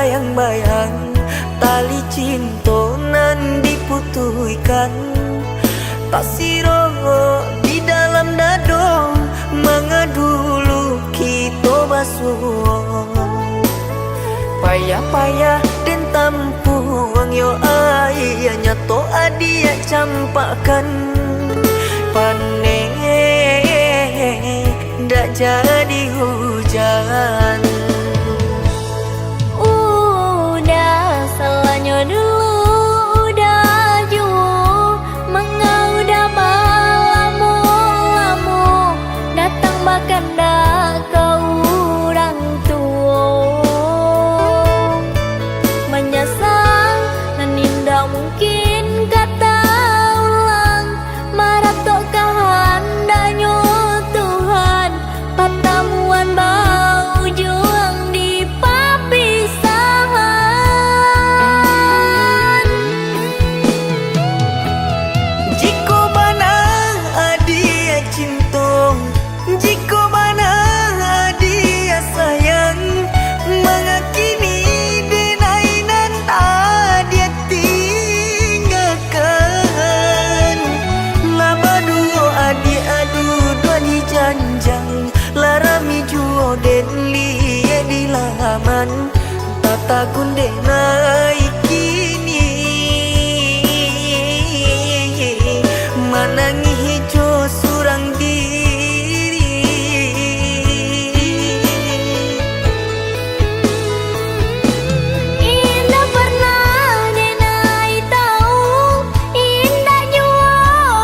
bayang-bayang tali cinta nan diputuhkan. Tak siro di dalam dado mengadulu kita basuh. Payah-payah dan tampuang yo ayahnya to adia campakan. Panen ndak jadi hujan. Udah salahnya dulu, udah jauh mengaudah malamu datang bahkan dah kau orang tua menyesal dan indah mungkin kata ulang marah tok kehendaknya Tuhan pertemuan bau juang di papisahan. Jika bana adia cinta, jika bana adia sayang, mengakini denainan adia tinggalkan. Laba duo adia adu dua di janjang, larami juo den liye di laman, tata kunde naik kini. Manangi hijau surang diri. Indah pernah denai tahu, indah jua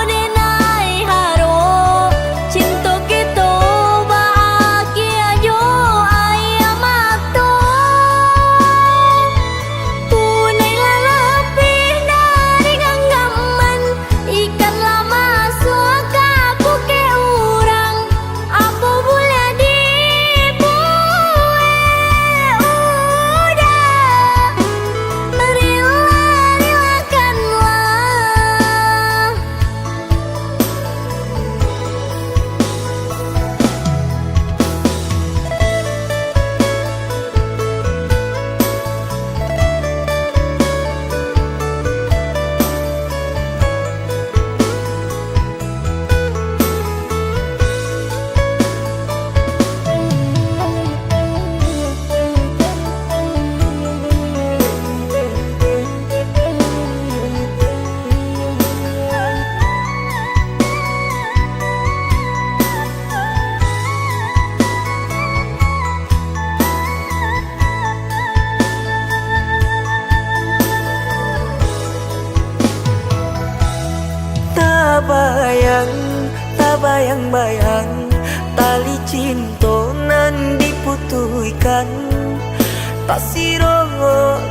denai haro. Cinta kita bahagia jo ayam mato. Punai lebih dari genggaman, ikan lama suaka buke urang. Apa boleh dibuat udah relakanlah. Tak bayang-bayang tali cinta nan diputuhkan. Tak siro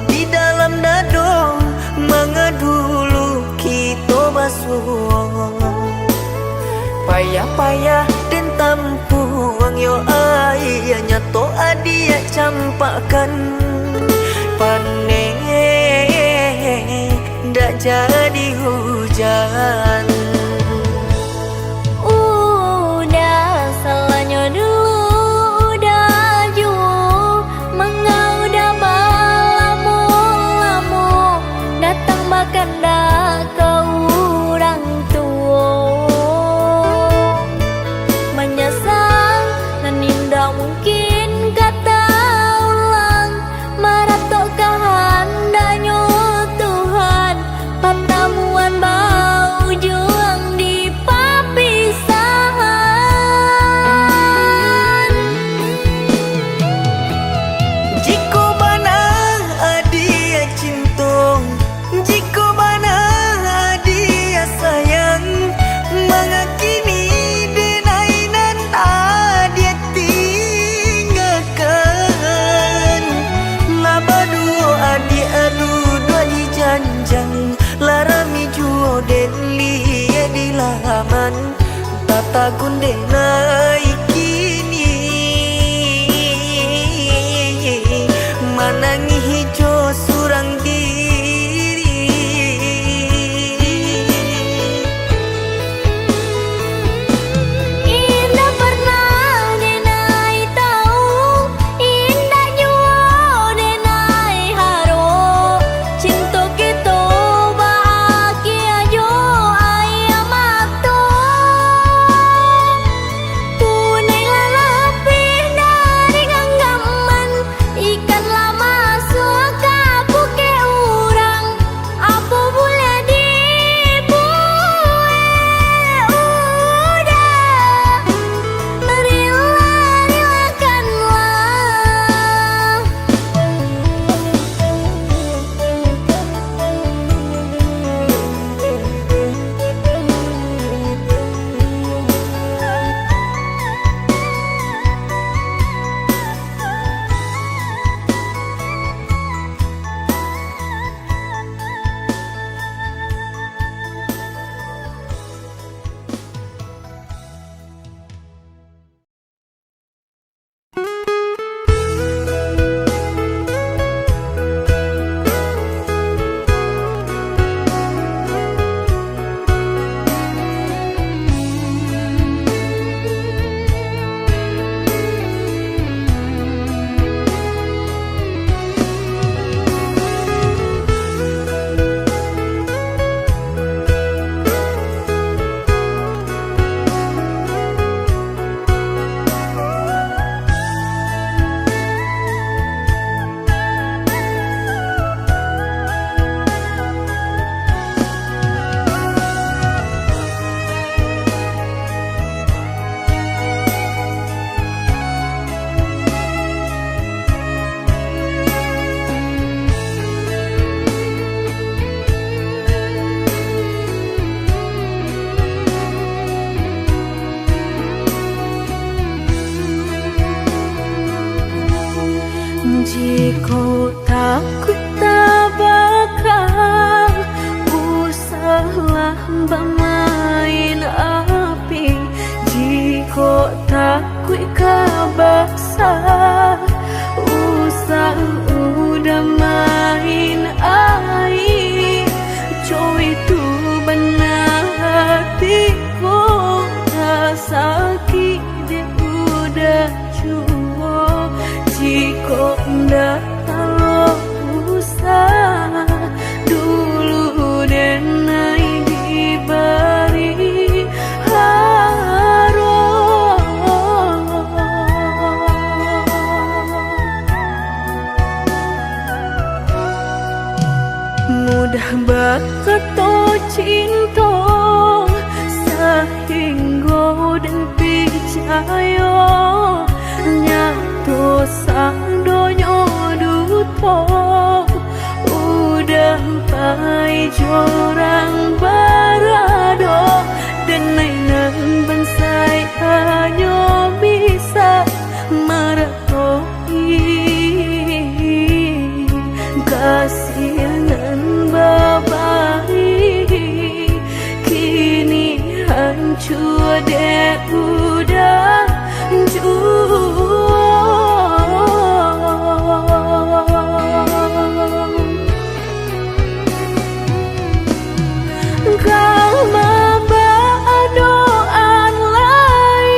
di dalam dado mengadulu kita basuh. Payah-payah dan tampuang yo ayahnya to adia campakan. Panen ndak jadi hujan. Udah salahnya dulu, udah jauh mengaudah malamu datang bahkan dah kau orang tua menyesal dan indah mungkin kata ulang marah tok kehendaknya Tuhan pertemuan bau juang di papisahan. Jika bana adia cinta, jika bana adia sayang, mengakini denainan adia tinggalkan. Laba duo adia adu dua di janjang, larami juo den liye di laman, tata kunde naik kini. Manangi hijau surang diri. Indah pernah denai tahu, indah jua denai mudah bakato cinta sehingga dan percaya nyato sang donyo duto udah pai jorang barado dan nainan bansai hanya bisa meratoi kasihanan babai kini hancur deh udah kau maba doan lai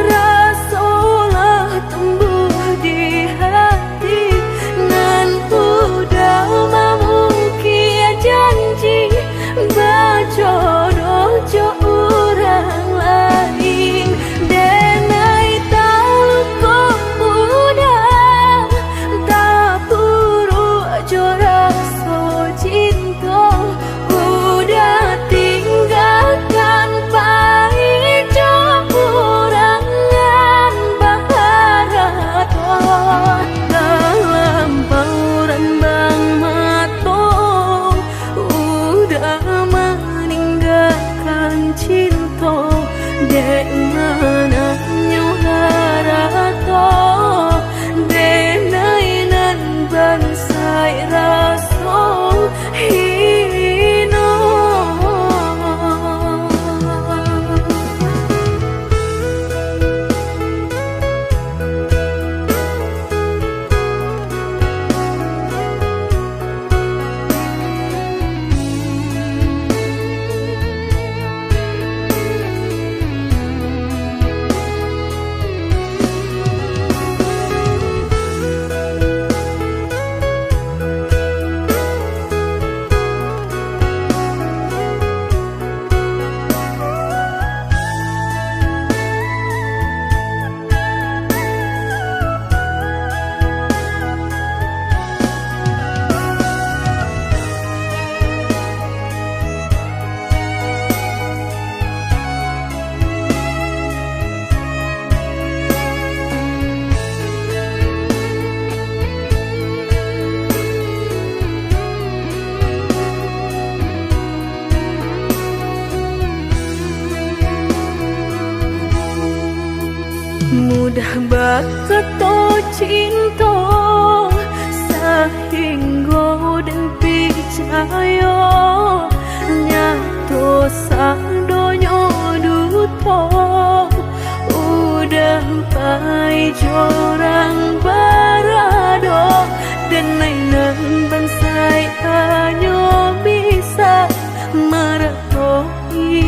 rasolah tumbuh di hati nan udah memukir janji bajodoh jo orang lain denai tahu kok udah tak buru jo rasa cinta udah tinggalkan pahit kurangan baharato dalam bauran bang mato udah meninggalkan cinta dek mana nyuharato denai nan bansai raso hino mudah bakato cinta sehingga dan percaya nyato sang donyo duto udah pai jorang barado dan nainan bansai hanya bisa meratoi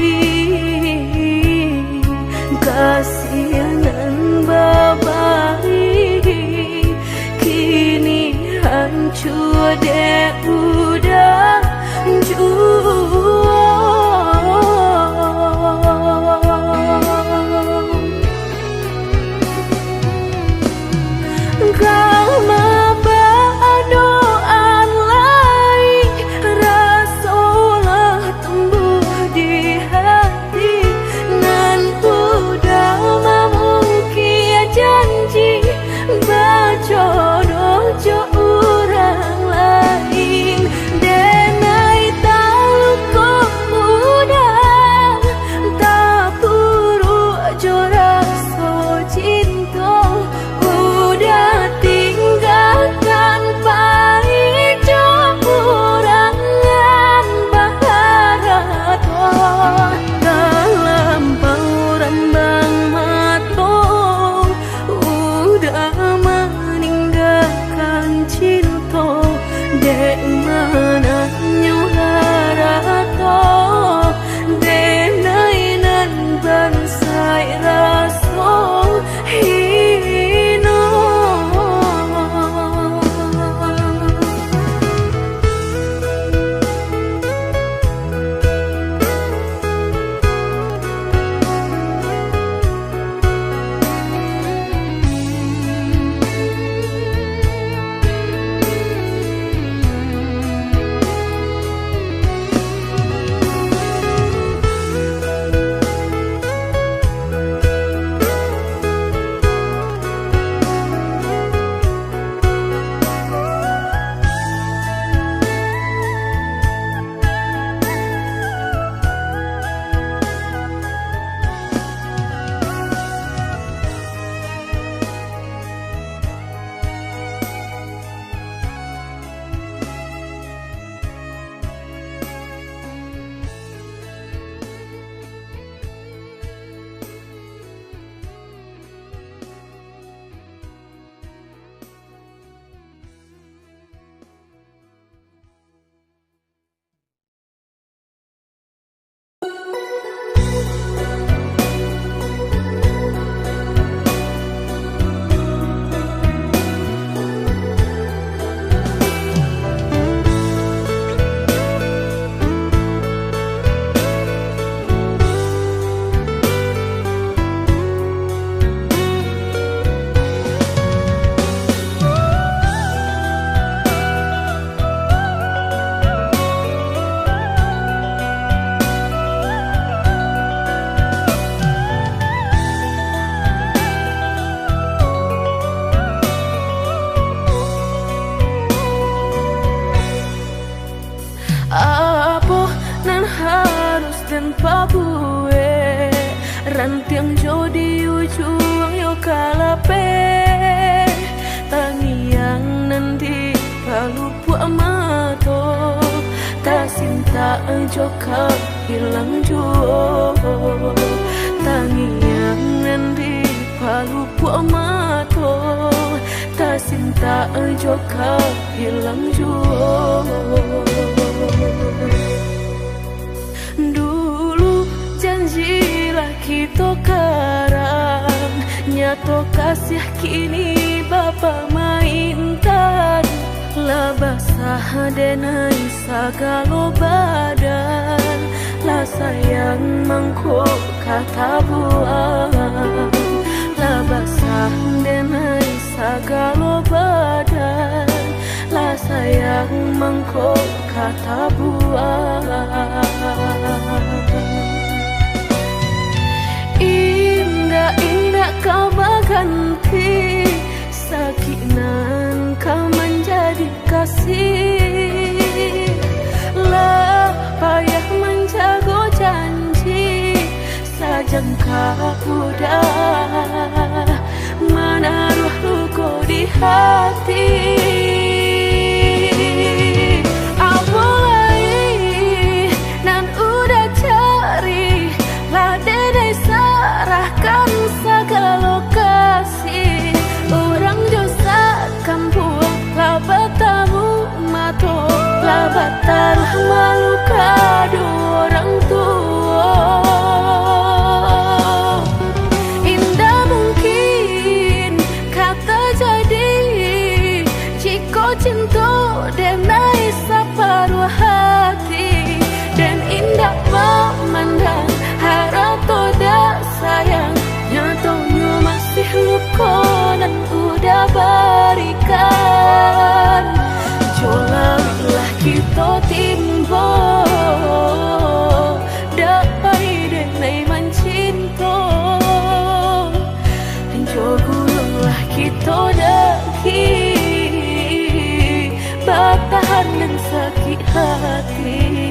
kasihanan babai kini hancur deh udah kau maba doan lai rasolah tumbuh di hati nan udah memukir janji bajodoh jo orang lain pabue rantiang jodi ujung yo kalape tangiang nanti palupu amato tak sinta joka hilang juo tangiang nanti palupu amato tak sinta joka hilang juo. Dulu janjilah kita karang, nyato kasih kini bapa mainkan. Lah basah denai sagalo badan, lah sayang mangkok kata buang. Lah basah denai sagalo badan, lah sayang mangkok kata buang. Indah-indah kau berganti, sakinan kau menjadi kasih. Lah payah menjaga janji, sajangka udah menaruh luka di hati. Serahkan segala lokasi, orang dosa kampung labat tamu mato labat taruh malu kado orang tua. Indah mungkin kata jadi jika cinta denai separuh hati, dan indah memandang harap toda sayang nyatanya masih luka dan udah berikan. Jolalah kita timbo dapai denai mencinta, jogulah kita daki bertahan dan sakit hati.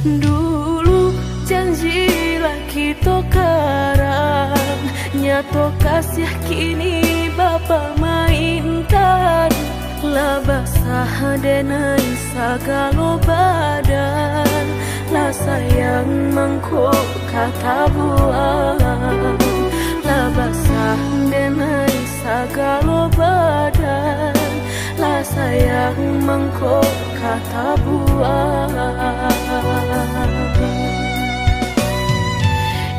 Dulu janjilah kita karang, nyato kasih kini bapa mainkan. Lah basah denai sagalo badan, lah sayang mangkok kata buang. Lah basah denai sagalo badan, lah sayang mangkok kata buang.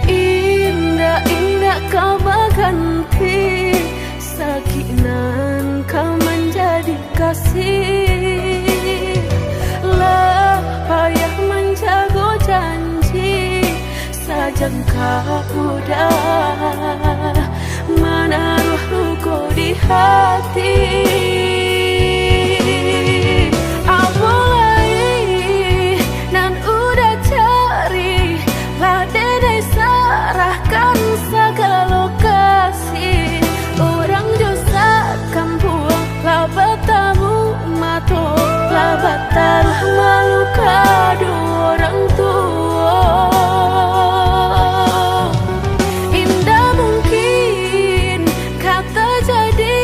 Indah-indah kau berganti, sakinan kau menjadi kasih. Lah payah menjaga janji, sajangka udah menaruh luka di hati. Serahkan segala lokasi, orang dosa kampung labat tamu mato labat taruh malu kado orang tua. Indah mungkin kata jadi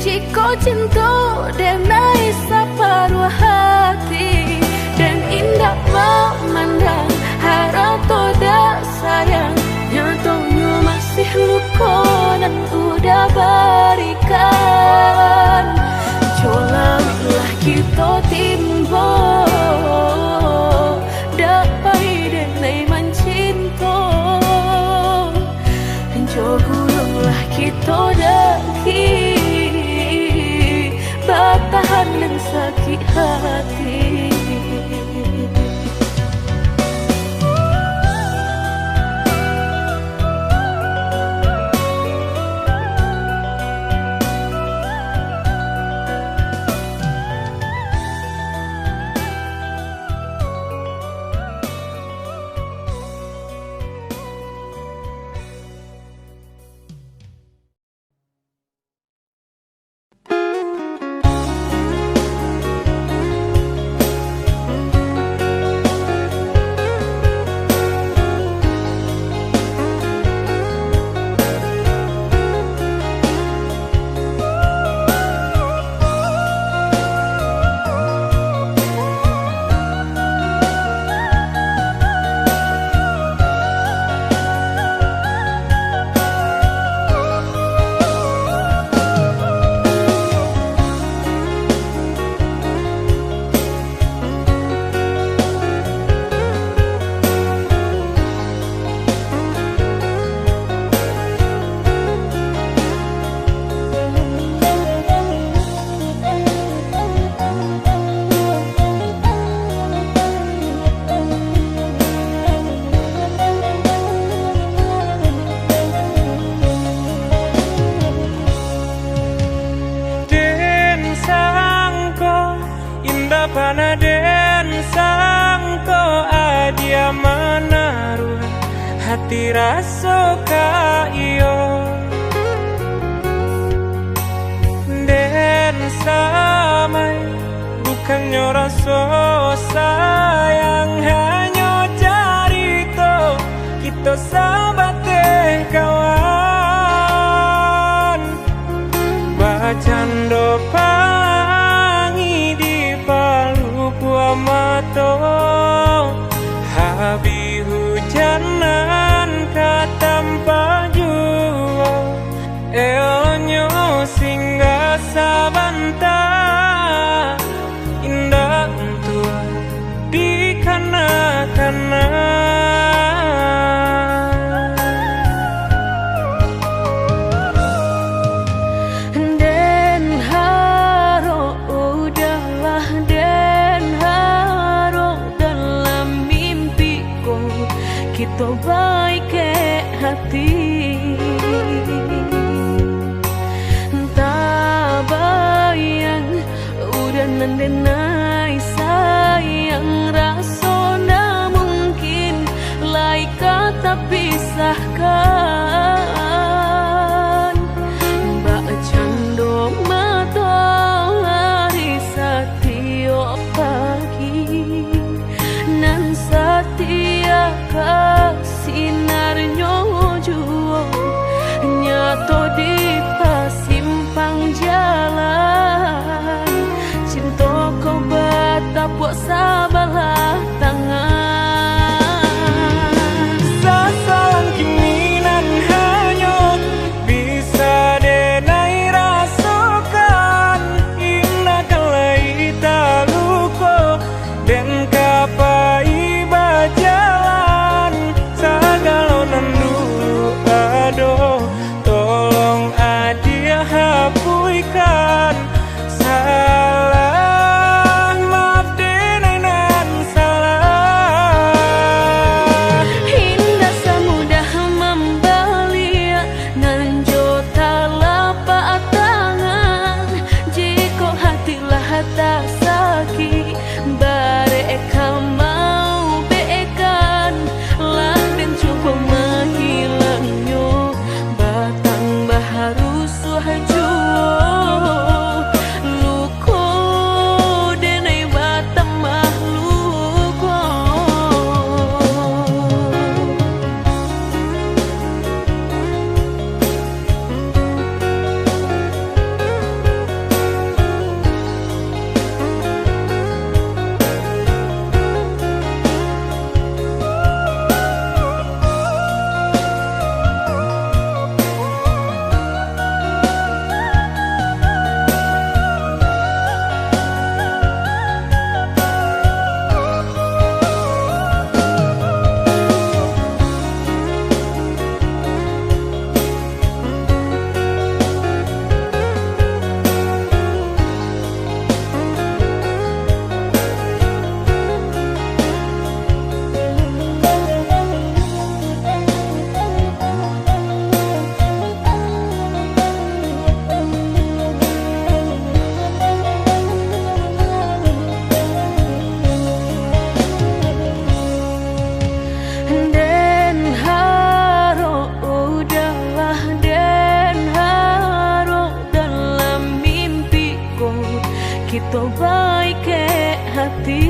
jika cinta denai separuh hati, dan indah memandang harap toda sayang nyatanya masih luka dan udah berikan. Jolalah kita timbo dapai denai mencinta, hati. Panaden sangko adia menaruh hati rasa ka iyo den samai bukannya rasa sayang hanya carito kita sabate kawan bacando pangi di palu mato habi hujanan katampa jua elonyo singgah sabanta indah tua di kana-kana kita baik ke hati tak bayang udah nandenai sayang rasona mungkin lain kata pisahkan mbak cando mata hari setiap pagi nan setia sinarnya juo nyato di pasimpang jalan cinta kau batapuk sabalah tangan sasalan kiminan hanyut bisa denai rasukan indah kalai taluko dan kapai bajalan sagalonan dulu aduh tolong adia hapuikan salah maaf denenan salah indah semudah membalia nan jota lapak tangan jika hatilah tak sakit bareka mau beekan lah dan cukup menghilangnya batang baharu suhajo luko denai batang mahluko hati.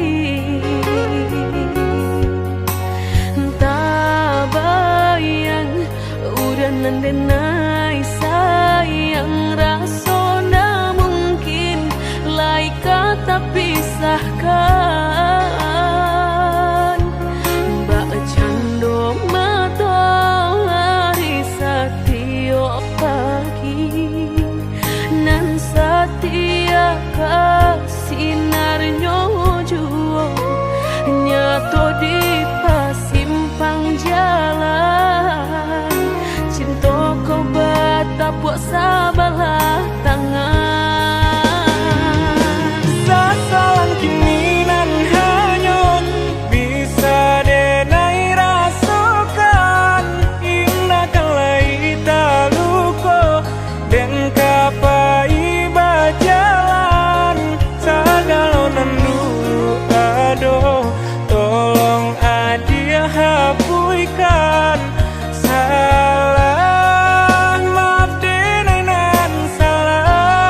Tak bayang udah nandenai sayang, rasona mungkin lai kata pisahkan. Mbak cando matahari setiap pagi, nan setia kasinarnya juo nyato di pasimpang jalan. Cinta kau batapuk sabalah tangan. Sasalan kini nan hanyut bisa denai rasakan. Indah kalai taluko dan kapai bajalan. Sagalo nandu ado tolong adia hapuikan. Salah maaf denai nan salah.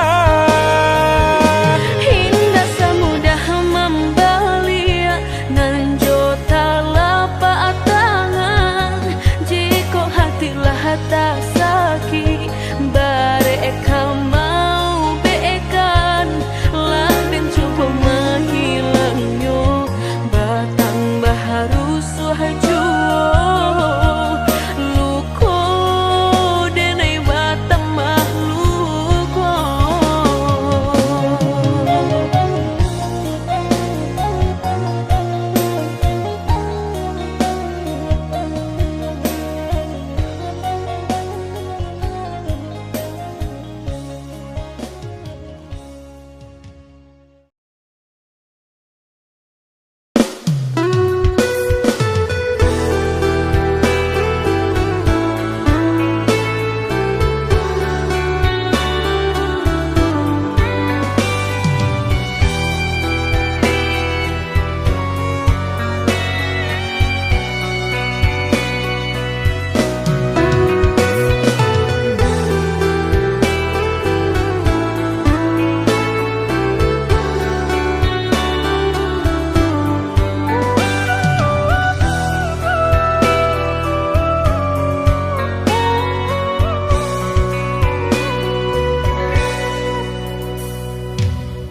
Hingga semudah membelia nan jota lapak tangan. Jika hatilah tak sakit bareka mau beekan, lah dan coba menghilangnya batang baharu suhajuo. Luko denai batang mahluko.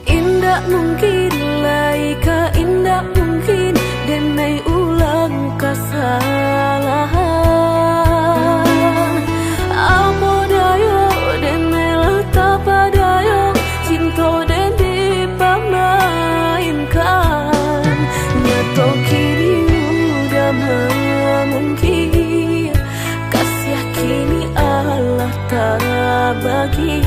Indah mungkin laika, indah mungkin denai ulang kesalahan. Apa dayo denai letak padayo, cinta den dipamainkan. Nyato kini udah mungkin, kasih kini Allah tak bagi.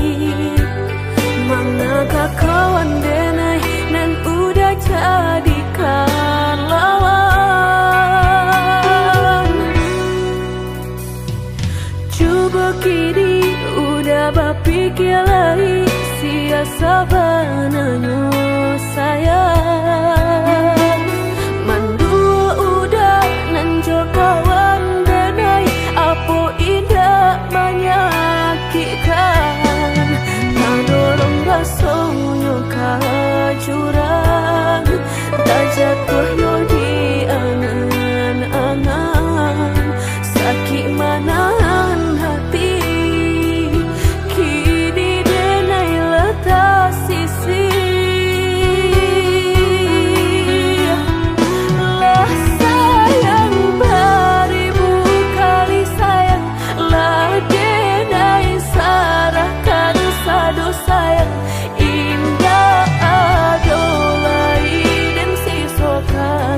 Manakah kawan denai nan udah jadikan lawan. Coba kini udah berpikir lagi, siasa bananya sayang. Mandua udah nan jo kawan denai, apa indah menyakitkan. Dorong rasanya kajurang, tak jatuh yo di angan-angan. Sakit manahan hati, kini denai letak sisi. Lah sayang beribu kali sayang, lah denai sarahkan sadu sayang. Indah adolai dan sisokan.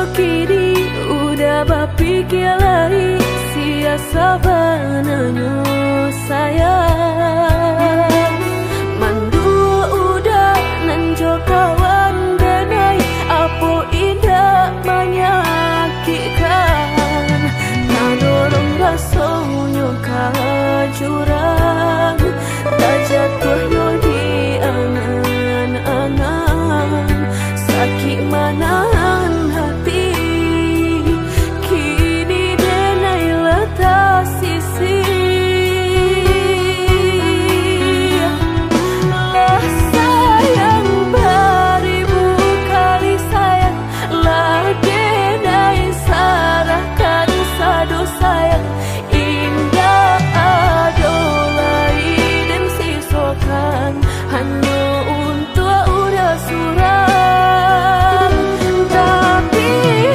Kini udah berpikir lain, sia sabananya sayang. Mandu udah nanjo kawan denai, apa indah menyakitkan. Nadorong rasanya kajurang, tak jatuhnya di angan-angan. Sakit menahan hati, kini denai letak sisi. Lah sayang beribu kali sayang, lah denai sarahkan sadu sayang. Indah adolai dan sisokan hanya untuk udah surang. Tapi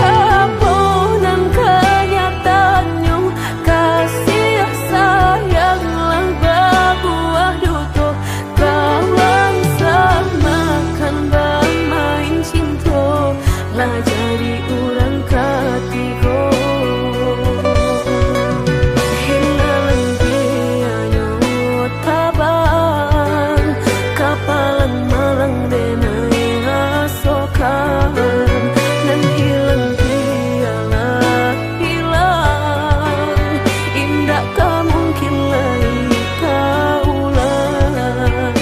apa nan kenyataannya, kasih sayang lang berbuah duto. Kawan samakan bermain cinta, lah jadi orang ketiga. Hilang biayanya tabang, kapalan malang denai asokan. Dan hilang dialah hilang, indah tak mungkin lagi kaulang.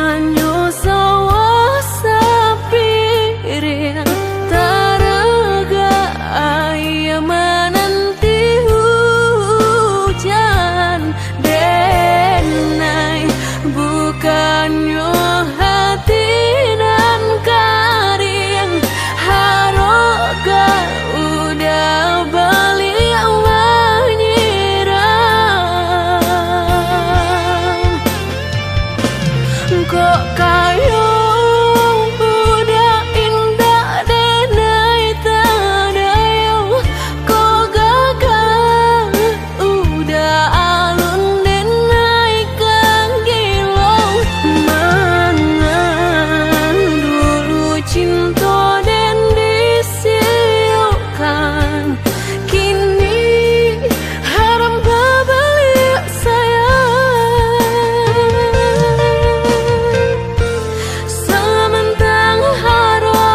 hanyo sawah sapiring taraga ayah menanti hujan denai bukannya hati dan karing haroga udah balik menyiram kok kayo udah indah denai tadayong kok gagal udah alun denai kang gilong mangan dulu cinta dan disiukan kini haram babalik sayang sementang haro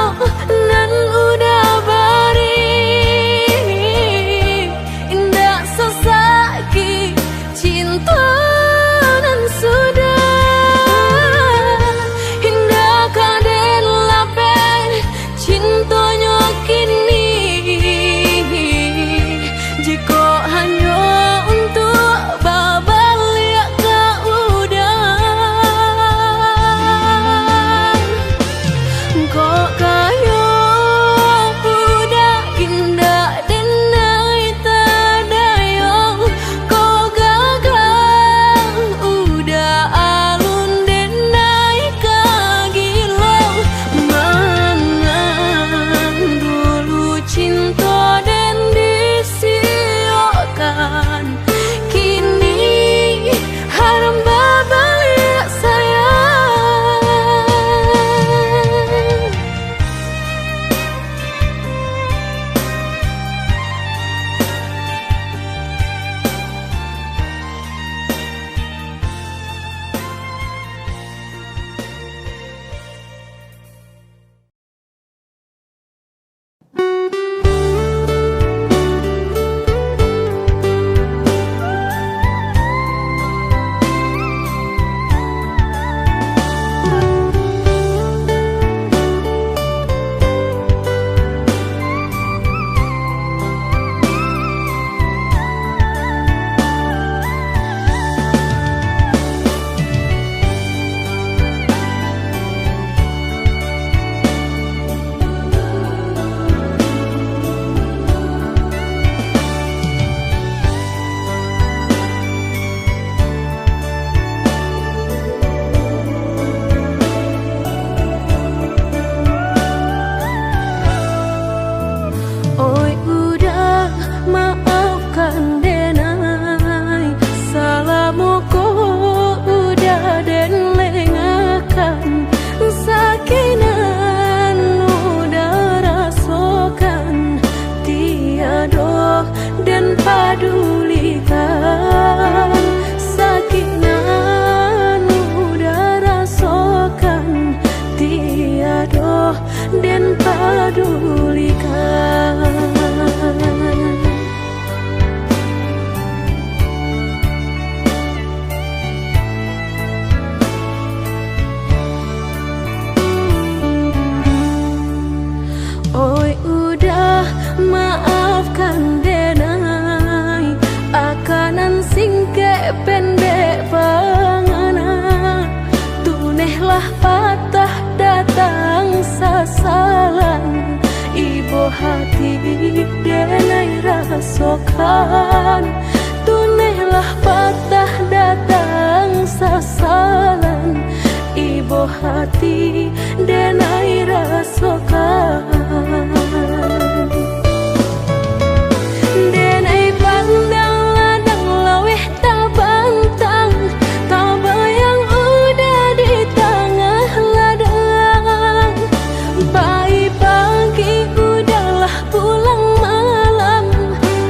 nan udah bari indah sesaki cinta nan sudah indah kaden lapen cintonya kini jika hanya untuk babalik ke udang kok kayo udah indah denai tadayong kok gagal udah alun denai kagilong mangan dulu cinta dan disiokan kini haram babalik sayang oi udah maafkan denai salamu kok udah den lengakan sakinan udah rasakan tiada dan padulikan sakinan udah rasakan tiada dan padulikan oi udah maafkan denai akanan singke pendek pangana tunehlah patah datang sasalan ibu hati denai rasokan tunehlah patah datang sasalan ibu hati denai rasokan denai pandang ladang laweh tabantang tabayang udah di tengah ladang pagi udahlah pulang malam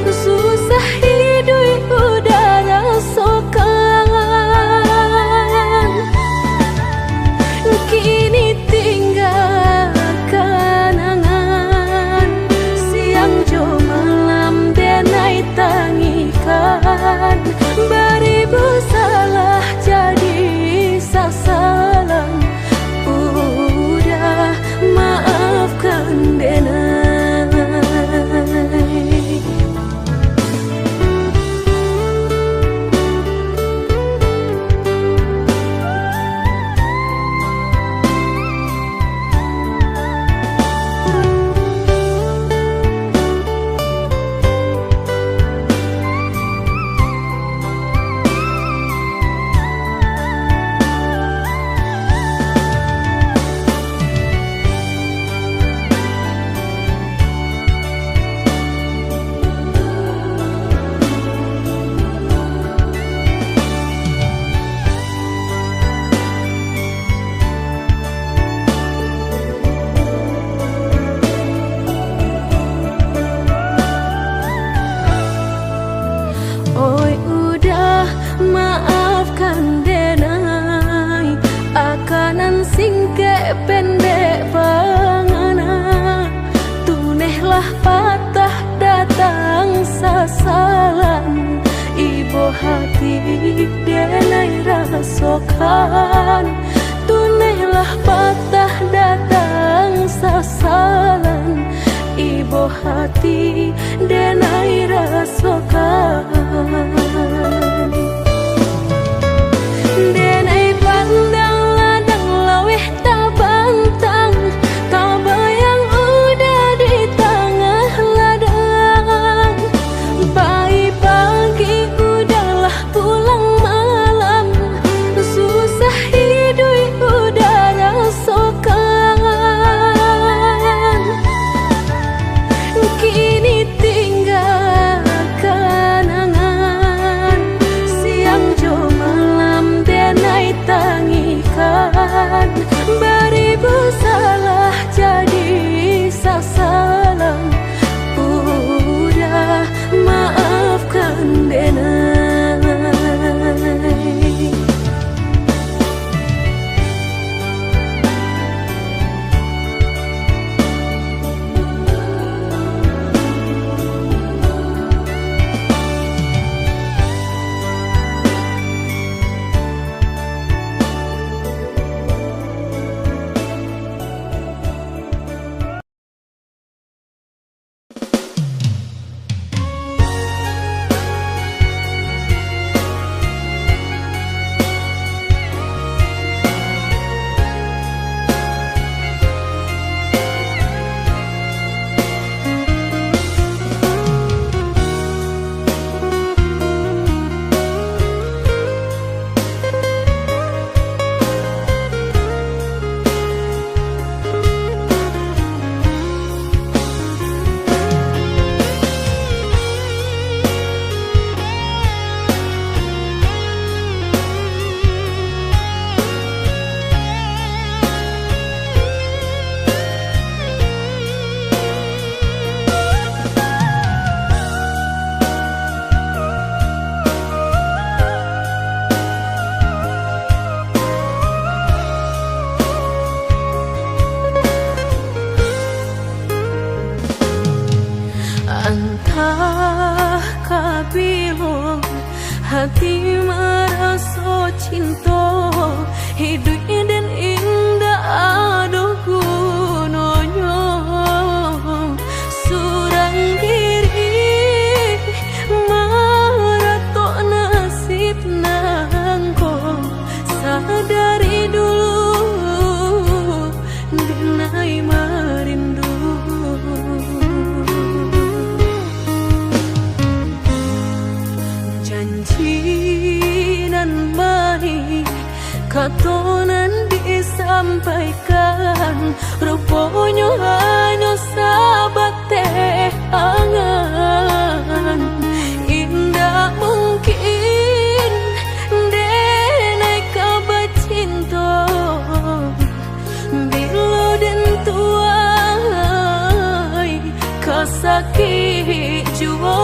susah hidup udah rasakan kini pendek pangana, tunehlah patah datang sasalan. Ibu hati denai rasokan, tunehlah patah datang sasalan. Ibu hati denai rasokan, denai pandang ladang laweh tak bantang, tak bayang udah di tengah ladang. Pagi udahlah pulang malam, susah hidup udah rasakan. Kini tinggal kenangan, siang jo malam denai tangikan. Beribu salah jadi sasalan, udah maafkan denai. Entah kabilon hati merasa cinta, hidup dan indah aduh gunanya. Surang diri maratok nasib nangko, sadari dulu denai merindu. Janji nan baik katonan disampaikan, rupanya hanya sahabat teh angan. Indah mungkin denai kabar cinta, bila dan tuai kasakit jua.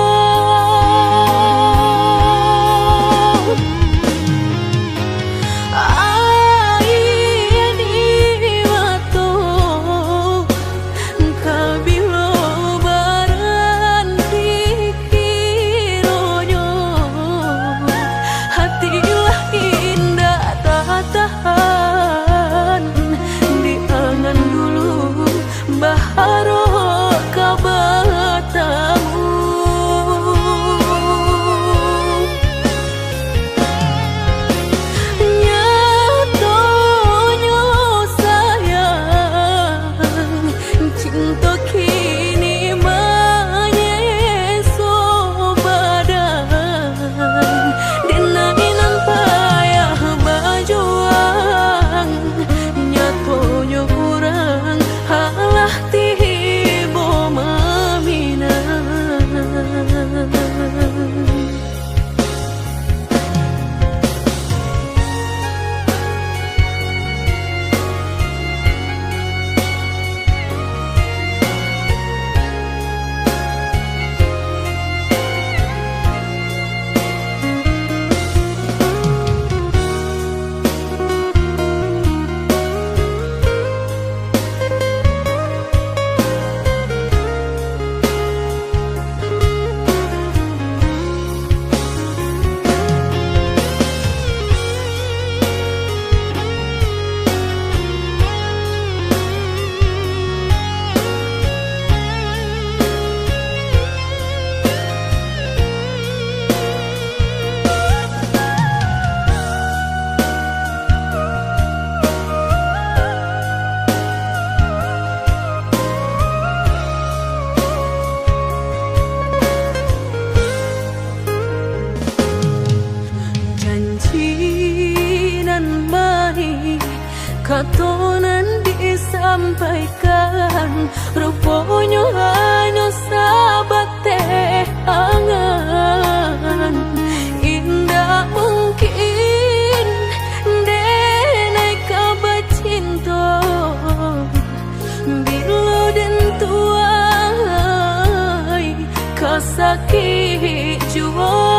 Kabilo baran di katonan disampaikan, rupanya hanya sahabat teh angan. Indah mungkin denai kabar cinta bila den tuai kasakit jua.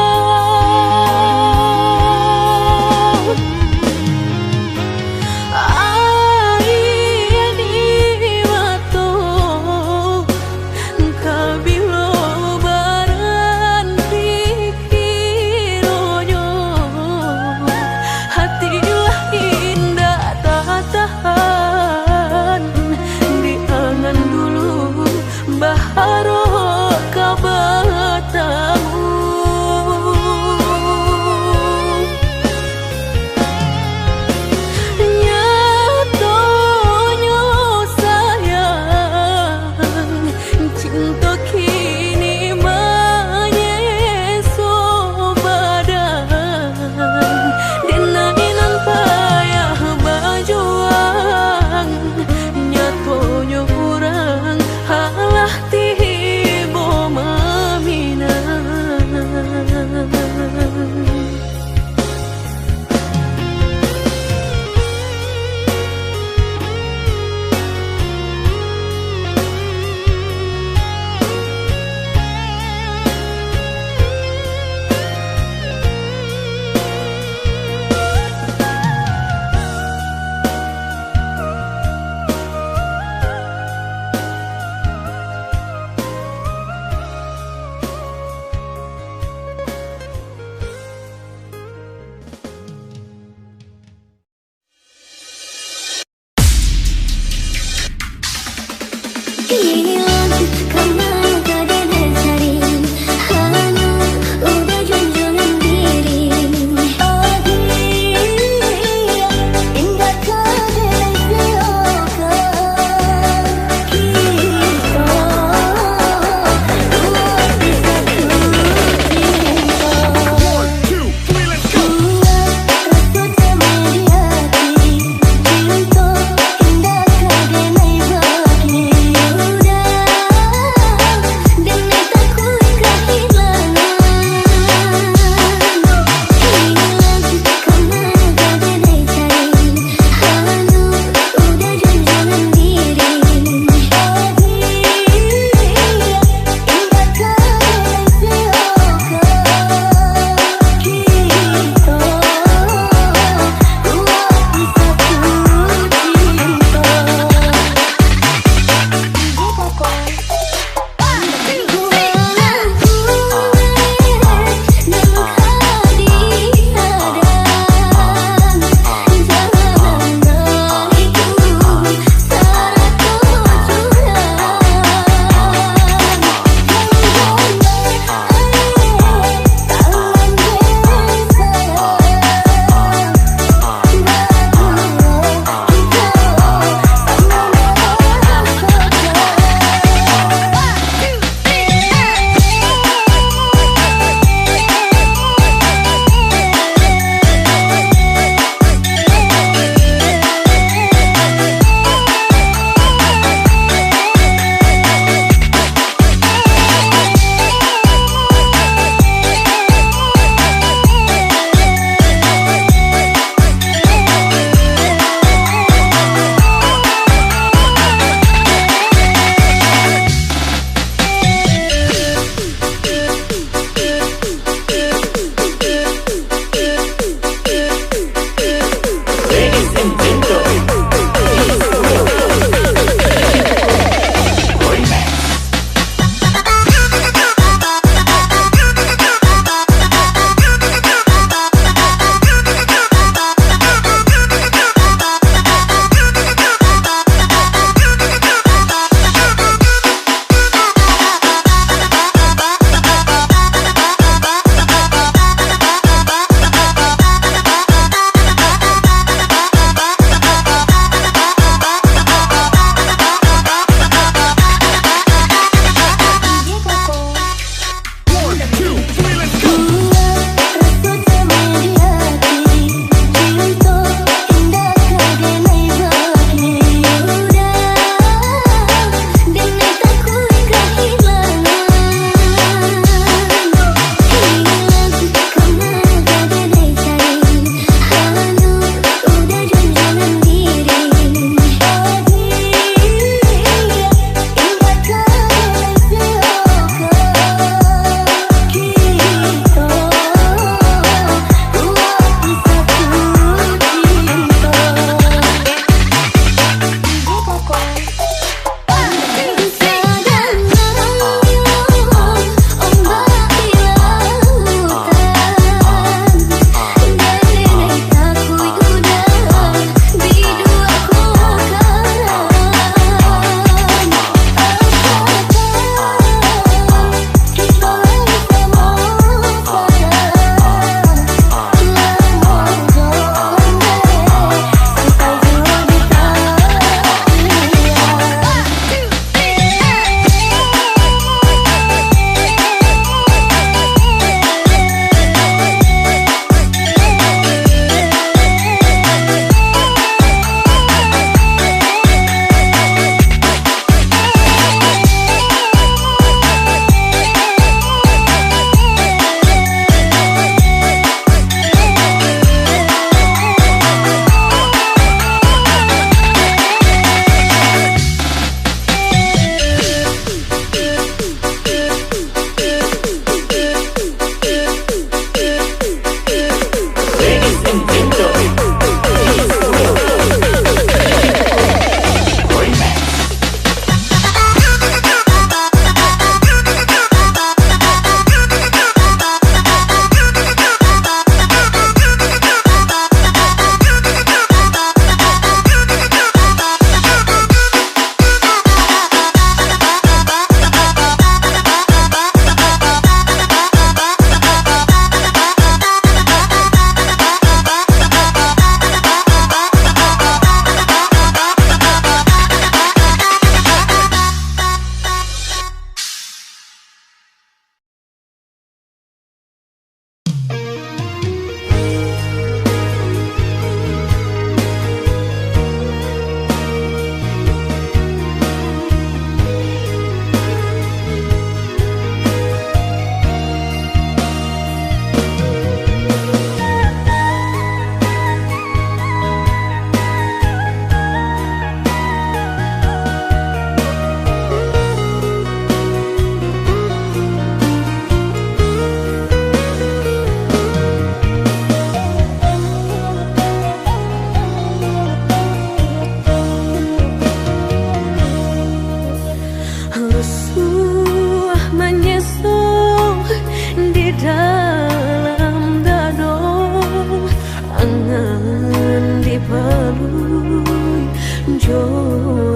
jo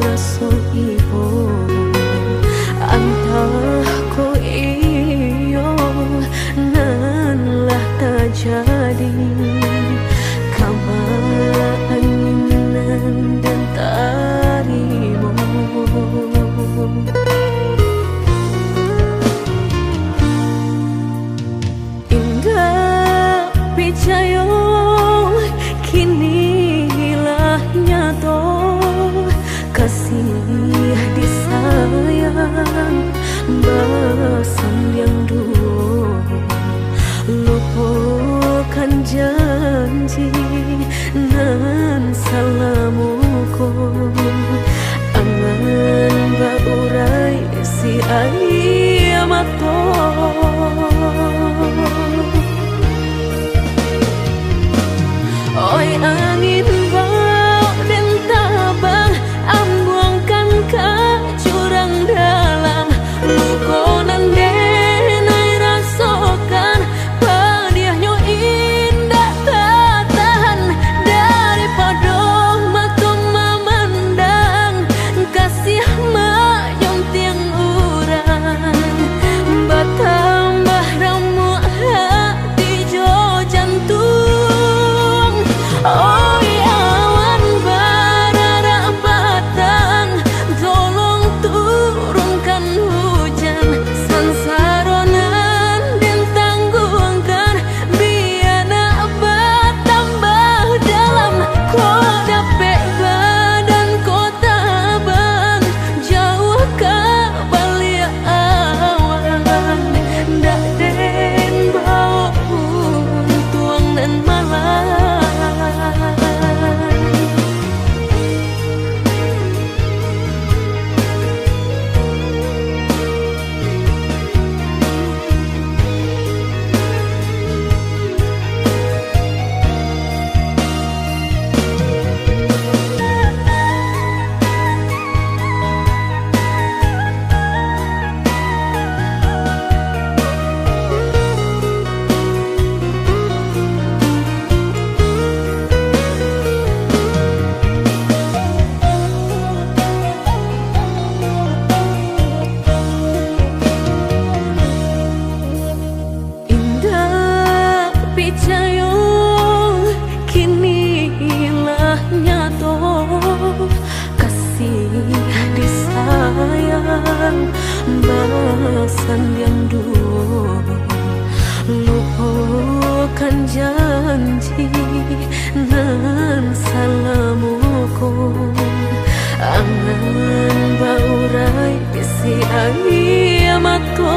raso ibo antah ko iyo nan lah terjadi keinginan dan tarimu indah picayo kini hilah nyato kasih disayang basan yang dulu lupakan janji nan salamuku angan baurai si ayamato oi angin bau dan tabang ambuangkan ke jurang dalam lukonan denai rasakan pedihnya indah tak tahan daripada matung memandang kasih menyunting urang bertambah ramu hati jo jantung oi awan barara batang tolong turunkan hujan sansaronan dan tanggungkan biana bertambah dalam kau dapet badan kau tabang jauh ke balik awan dak den bau tuang dan malam picayo kini hilah nyato kasih disayang basan yang dulu lupakan janji nan salamuku angan baurai si ayamato